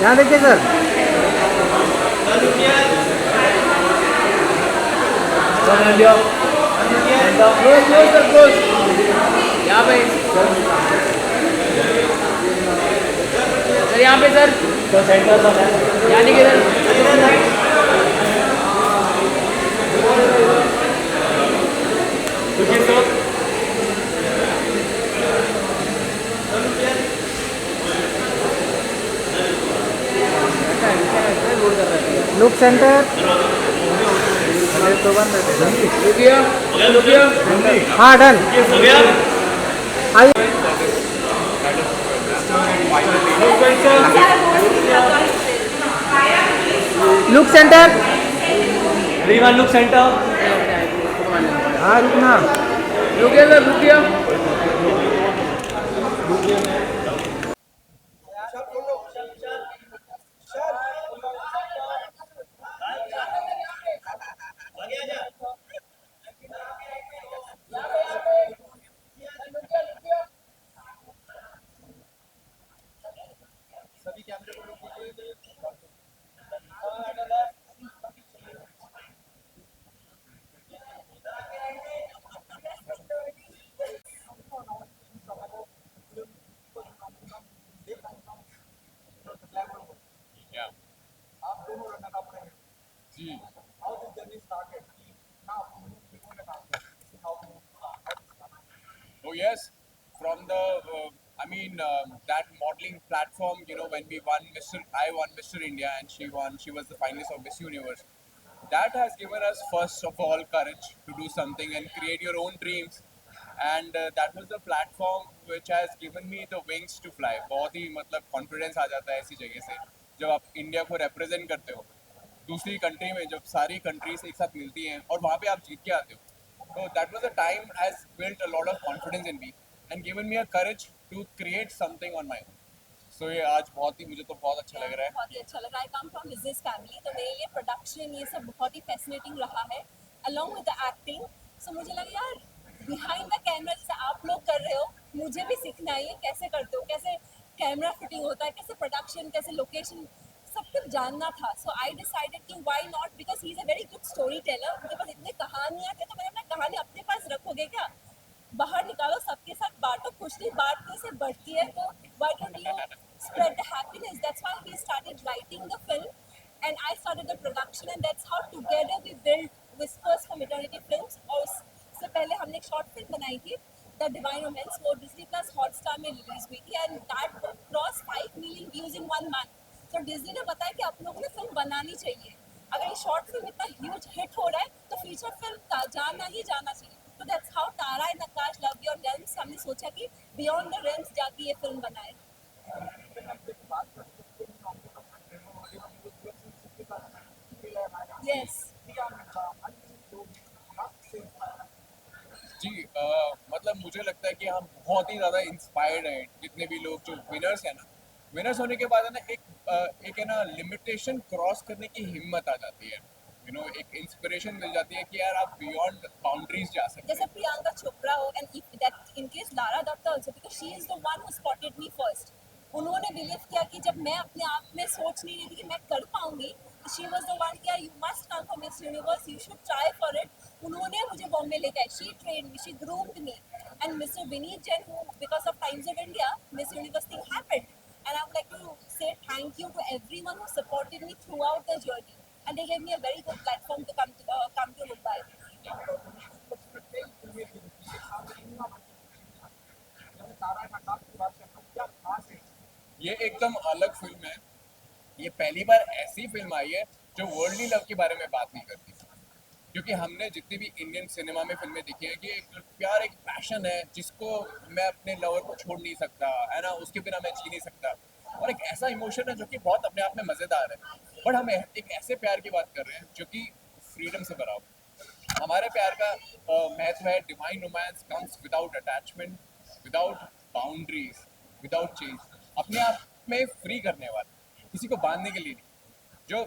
यहाँ देखिए सर। यहाँ पे सर, यहाँ पे सर, यहाँ देखिए सर। Look centre. तो बंद है। रुकिए, रुकिए। हाँ डन। आइए। Look centre. Everyone look centre. हाँ रुकना। रुकिए सर, रुकिए। Oh yes, from the that modeling platform. When we won I won Mr. India and she won. She was the finalist of Miss Universe. That has given us first of all courage to do something and create your own dreams. And that was the platform which has given me the wings to fly. बहुत ही मतलब confidence आ जाता है ऐसी जगह से जब आप India को रिप्रेजेंट करते हो दूसरी कंट्री में, जब सारी कंट्रीज एक साथ मिलती हैं और वहाँ पे आप जीत के आते हो. So that was a time has built a lot of confidence in me and given me a courage to create something on my own. So ये आज मुझे तो बहुत अच्छा लग रहा है. बहुत ही अच्छा लगा. आई कम फ्रॉम बिजनेस फैमिली, तो मेरे लिए प्रोडक्शन ये सब बहुत ही फैसिनेटिंग रहा है अलॉन्ग विद द एक्टिंग. सो मुझे लगा यार बिहाइंड द कैमरा जैसे आप लोग कर रहे हो मुझे भी सीखना है कैसे करते हो, कैसे कैमरा फिटिंग होता है, कैसे प्रोडक्शन, कैसे लोकेशन, सब कुछ जानना था. सो आई डिसाइडेड कि why not, because he is a very good story teller. उनके पास इतने कहानियाँ थे तो मैंने अपना कहानी अपने पास रखोगे क्या, बाहर निकालो, सबके साथ बांटो, खुशी बांटने से बढ़ती है. तो why don't you spread the happiness? That's why we started writing the film and I started the production, and that's how together we built Whispers for Maternity Films. और उससे पहले हमने एक शॉर्ट फिल्म बनाई थी द डिवाइन रोमांस, वो Disney plus Hotstar में release हुई थी and that cross 5 million views in 1 month. तो डिज्नी ने बताया कि आप लोगों ने फिल्म बनानी चाहिए. अगर ये शॉर्ट फिल्म इतना ह्यूज हिट हो रहा है तो फीचर फिल्म जाना ही जाना चाहिए. तो that's how Tara and Akash love your realms हमने सोचा कि बियॉन्ड द रेल्म्स जाके ये फिल्म बनाए. Yes. जी मतलब मुझे लगता है कि हम बहुत ही ज़्यादा इंस्पायर्ड हैं. जितने भी लोग जो विनर्स हैं ना, विनर्स होने के बाद है ना एक है ना लिमिटेशन क्रॉस करने की हिम्मत आ जाती है. एक इंस्पिरेशन मिल जाती है कि यार आप बियॉन्ड बाउंड्रीज जा सकते जैसे हैं. प्रियंका चोपड़ा हो and if that in case Lara Dutta also, because she is the one who spotted me first. उन्होंने बिलीव किया कि जब मैं अपने आप में सोच नहीं रही थी कि मैं कर पाऊंगी, शी वाज द वन कि you must come for Miss Universe, you should try for it. उन्होंने मुझे बॉम्बे ले गए, she trained me, she groomed me. And mister Vineet Jain, who because of Times of India Miss Universe thing happened, and I would like to say thank you to everyone who supported me throughout the journey, and they gave me a very good platform to come to Mumbai. ये एकदम अलग film है. ये पहली बार ऐसी film आई है जो worldly love के बारे में बात नहीं करती. क्योंकि हमने जितनी भी इंडियन सिनेमा में फिल्में देखी है कि एक प्यार, एक पैशन है जिसको मैं अपने लवर को छोड़ नहीं सकता है ना, उसके बिना मैं जी नहीं सकता. और एक ऐसा इमोशन है जो कि बहुत अपने आप में मज़ेदार है. बट हम एक ऐसे प्यार की बात कर रहे हैं जो कि फ्रीडम से भरा हो. हमारे प्यार का महत्व है divine romance comes without attachment, without boundaries, without change. अपने आप में फ्री करने वाला, किसी को बांधने के लिए नहीं. जो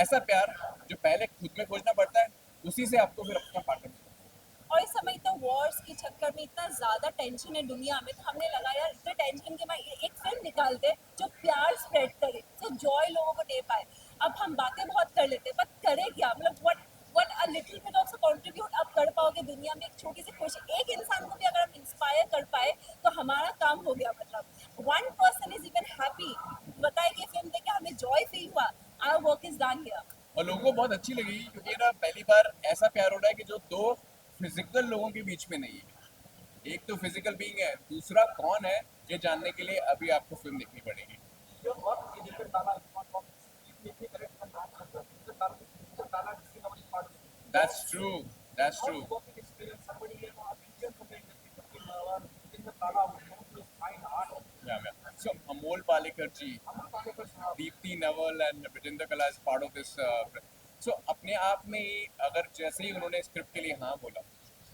ऐसा प्यार जो पहले खुद में खोजना पड़ता है, उसी से आपको फिर अपना पार्टनर मिलता है. और इस समय इतना वॉर्स के चक्कर में इतना ज्यादा टेंशन है दुनिया में, तो हमने लगा यार इतने टेंशन के बाद एक फिल्म निकालते जो प्यार स्प्रेड करे, जो जॉय लोगों को दे पाए। अब हम बातें बहुत कर लेते हैं, पर करे क्या, मतलब what a little bit of contribute आप कर पाओगे दुनिया में, एक छोटी सी खुशी, एक इंसान को भी अगर हम इंस्पायर कर पाए तो हमारा काम हो गया। मतलब one person is even happy, बताए कि फिल्म देख के हमें जॉय फील हुआ, our work is done here. और लोगों को बहुत अच्छी लगी क्योंकि ना पहली बार ऐसा प्यार हो रहा है कि जो दो फिजिकल लोगों के बीच में नहीं है। एक तो फिजिकल बीइंग है, दूसरा कौन है, ये जानने के लिए अभी आपको फिल्म देखनी पड़ेगी। That's true. That's true. Yeah, yeah. So Amol Palekar ji, Deepti Naval and Vijender Kala is part of this. So अपने आप में ही अगर जैसे ही उन्होंने स्क्रिप्ट के लिए हाँ बोला,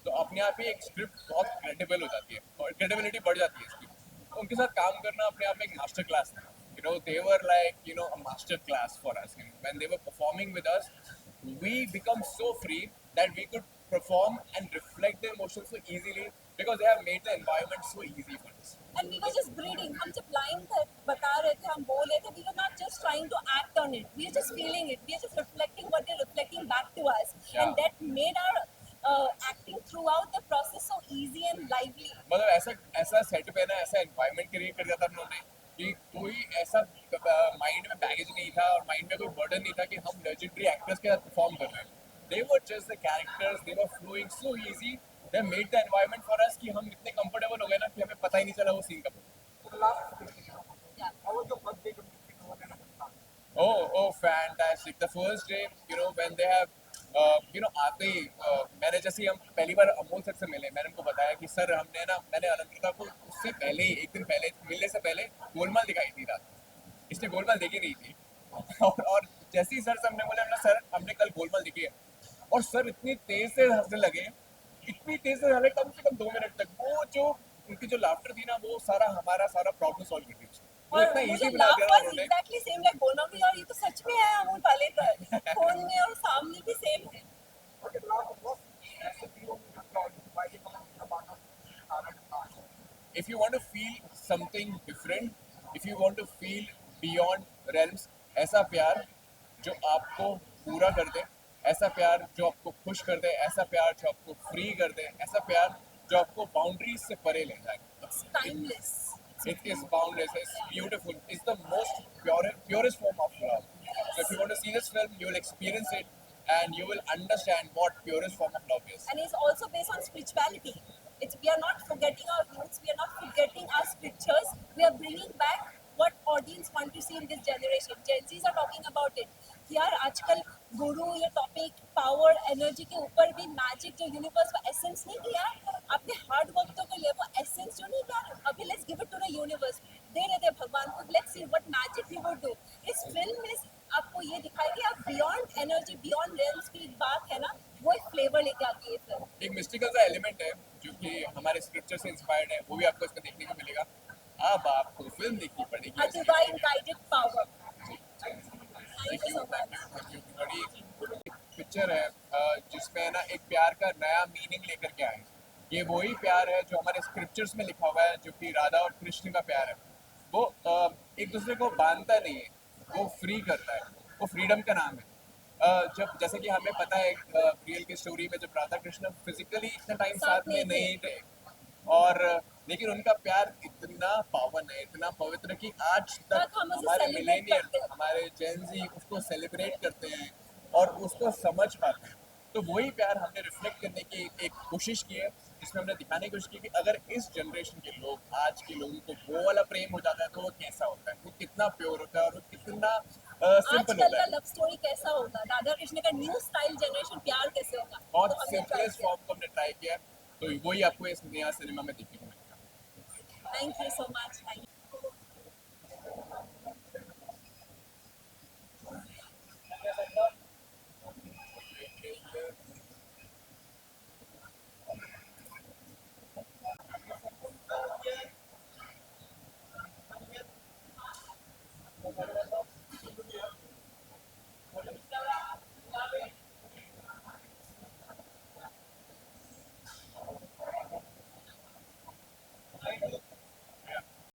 तो अपने आप ही एक स्क्रिप्ट बहुत क्रेडिबल हो जाती है और क्रेडिबिलिटी बढ़ जाती है इसकी। तो उनके साथ काम करना अपने आप में एक मास्टर क्लास था। You know, they were like, you know, a master class for us. You know, when they were performing with us, we become so free that we could perform and reflect the emotions so easily because they have made the environment so easy for us. And we were just breathing. हम जब line बता रहे थे, हम बोल रहे थे, we were not just trying to act on it. We were just feeling it. We were just reflecting what they're reflecting back to us, Yeah. and that made our acting throughout the process so easy and lively. मतलब ऐसा ऐसा set पे ना ऐसा environment create कर दिया था उन्होंने कि कोई ऐसा माइंड में बैगेज नहीं था और माइंड में कोई बर्डन नहीं था कि हम लेजेंडरी एक्टर्स के साथ परफॉर्म कर रहे हैं। They were just the characters. They were flowing so easy. They made the environment for us कि हम इतने कंफर्टेबल हो गए ना कि हमें पता ही नहीं चला वो सीन कब। Oh, fantastic! The first day, you know, when they have, आते ही मैंने जैसे ही हम पहली बार अमोल सर से मिले, मैंने उनको बताया कि सर मैंने अलंकृता को उससे पहले ही एक दिन पहले मिलने से पहले गोलमाल दिखाई थी रात, इसने गोलमाल देखी नहीं थी। और जैसे ही सर से हमने बोला सर हमने कल गोलमाल देखी है, और सर इतनी तेज से हंसने लगे, इतनी तेज से हंसने कम से कम 2 मिनट तक। वो जो उनकी जो लाफ्टर थी ना, वो हमारा सारा प्रॉब्लम सॉल्व कर दी। वो और इतना मुझे इजी बना दिया ना लाफ उन्होंने। एग्जैक्टली सेम लाइक गोलमाल में, और ये तो सच में है अमोल पालेकर, फोन में और सामने भी सेम है। If you want to feel something different, if you want to feel beyond realms, ऐसा प्यार जो आपको पूरा कर दे, ऐसा प्यार जो आपको खुश कर दे, ऐसा प्यार जो आपको फ्री कर दे, ऐसा प्यार जो आपको बाउंड्रीज से परे ले जाए। It's timeless. It is boundless. It's beautiful. It's the most purest form of love. So if you want to see this film, you will experience it and you will understand what purest form of love is. And it's also based on spirituality. We are not forgetting our roots, we are not forgetting our scriptures, we are bringing back what audience want to see in this generation. Gen Zs are talking about it. यार आजकल गुरु ये topic power energy के ऊपर भी magic जो universe का essence नहीं किया, अपने हार्ड वर्क तो कर लिया, वो एसेंस जो नहीं किया, अभी let's give it to the universe, दे रहे थे भगवान को, let's see what magic we would do. इस फिल्म में आपको ये दिखाएगी आप बियॉन्ड एनर्जी बियॉन्ड रियल्स की बात है ना, वो एक फ्लेवर लेके आती है फिल्म। एक मिस्टिकल सा एलिमेंट है जो कि हमारे स्क्रिप्चर से इंस्पायर्ड है, वो भी आपको इसमें देखने को मिलेगा। अब आपको फिल्म देखनी पड़ेगी। A divine guided power. Thank you so much. बड़ी पिक्चर है जिसमें ना एक प्यार का नया मीनिंग लेकर के आए। ये वही प्यार है जो हमारे स्क्रिप्चर्स में लिखा हुआ है, जो कि राधा और कृष्ण का प्यार है। वो एक दूसरे को बांधता नहीं है, वो फ्री करता है, वो फ्रीडम का नाम है। जब जैसे कि हमें पता है रियल की स्टोरी में जब राधा कृष्ण फिजिकली इतना टाइम साथ में नहीं थे, और लेकिन उनका प्यार इतना पावन है, इतना पवित्र कि आज तक हम उसे हमारे celebrate मिलेनियल, करते हैं। हमारे जेन ज़ी उसको सेलिब्रेट करते हैं और उसको समझ पाते हैं। तो वही प्यार हमने रिफ्लेक्ट करने की एक कोशिश की है, जिसमें हमने दिखाने की कोशिश की कि अगर इस जनरेशन के लोग, आज के लोगों को वो वाला प्रेम हो जाता है तो वो कैसा होता है, वो कितना प्योर होता है और वो कितना सिंपल आजकल होता का है। लव स्टोरी कैसा होगा, राधा कृष्ण का न्यू स्टाइल जनरेशन प्यार कैसे होगा, बहुत तो हमने try सिंपलेस्ट किया। फॉर्म को हमने ट्राई किया, तो वही आपको इस नया सिनेमा में देखने को मिलेगा। Thank you so much. Thank you.